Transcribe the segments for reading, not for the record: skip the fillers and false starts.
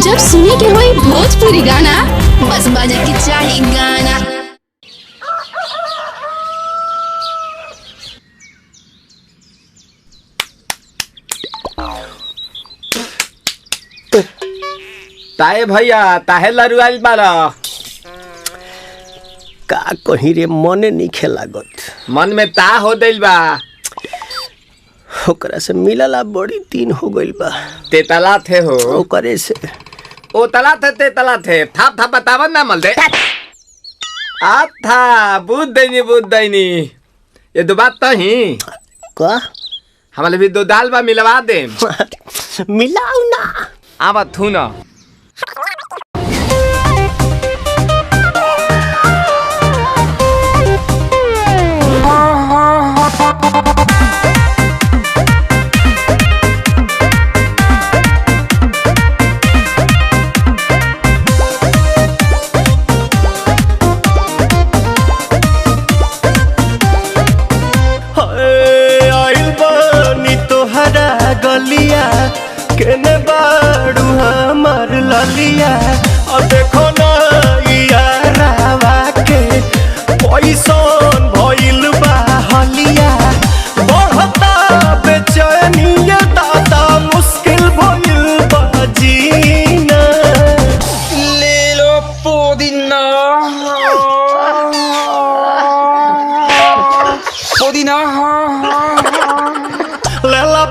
जब सुने के होई भोजपुरी गाना बस बजे के चाही गाना। ताए भैया ताहे लरुआल बारा का कहीं रे मने नहीं खेलागत। मन में ता हो दिल बा ओकरा से मिलला बड़ी दिन हो गइल बा। ते तला थे हो ओकरे से ओ तला थे ते तला थे थाप थाप बतावन ना मल दे आ था बुद्ध दैनी ये दो बात तो ही का हमारे भी दो दाल बा मिलवा दे मिलाऊ ना आवा थू ना गलिया केने बाड़ू हमार ललिया और देखो ना यारावा के पैसन भइल बा हलिया बढ़ता बेचैनिया दादा मुश्किल भइल बा जीना ले लो पुदीना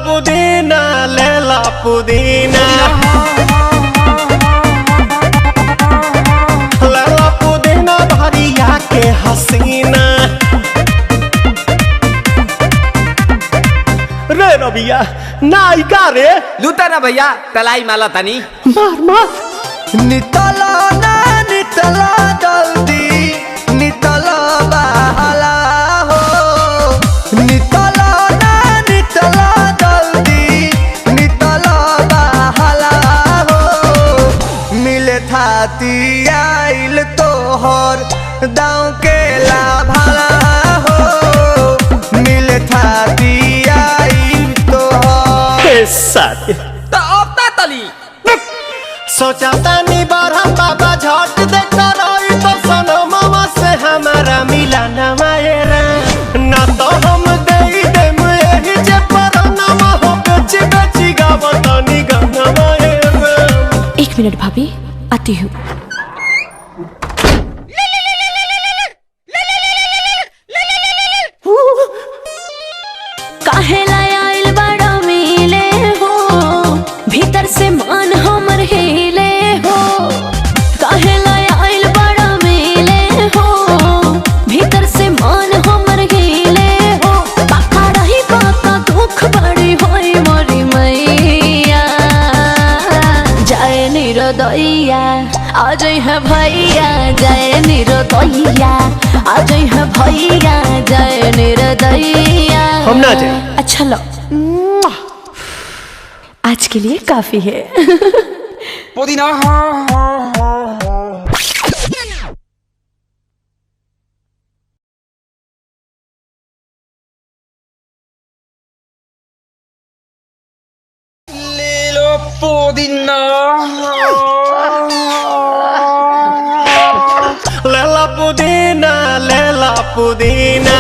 पुदीना लेला पुदीना लेला पुदीना भरिया के हसीना रे रबिया नायिका रे लूटा ना भैया तलाई माला तनी मार मार नितला ना नितला जल्दी नितला बहाला हो नितला ना नितला थाती आइल तोहर दाँव के लाभाला हो मिले थाती आइल तोहर साथी तो अब ता तली सोचा तानी बारहम बाबा झट देखता रही तो सनमवा से हमारा मिला ना मायरा ना तो हम दे देम यही जे परनमा हो बेची बेची गावतानी गाना मायरा। 1 मिनट भाभी आती हूँ। काहेला आइल बड़ा मिले हो भीतर से मान हमर हिले हो काहेला आइल बड़ा मिले हो भीतर से मान हमर हिले हो बाका रही बाका दुख बड़ी होई मोरी मैया जाए निरोदैया आज है भैया जय निरोदैया आज है भैया जय निरोदैया हम ना जाए। अच्छा लो आज के लिए काफी है। पुदीना ले लो पुदीना लेला पुदीना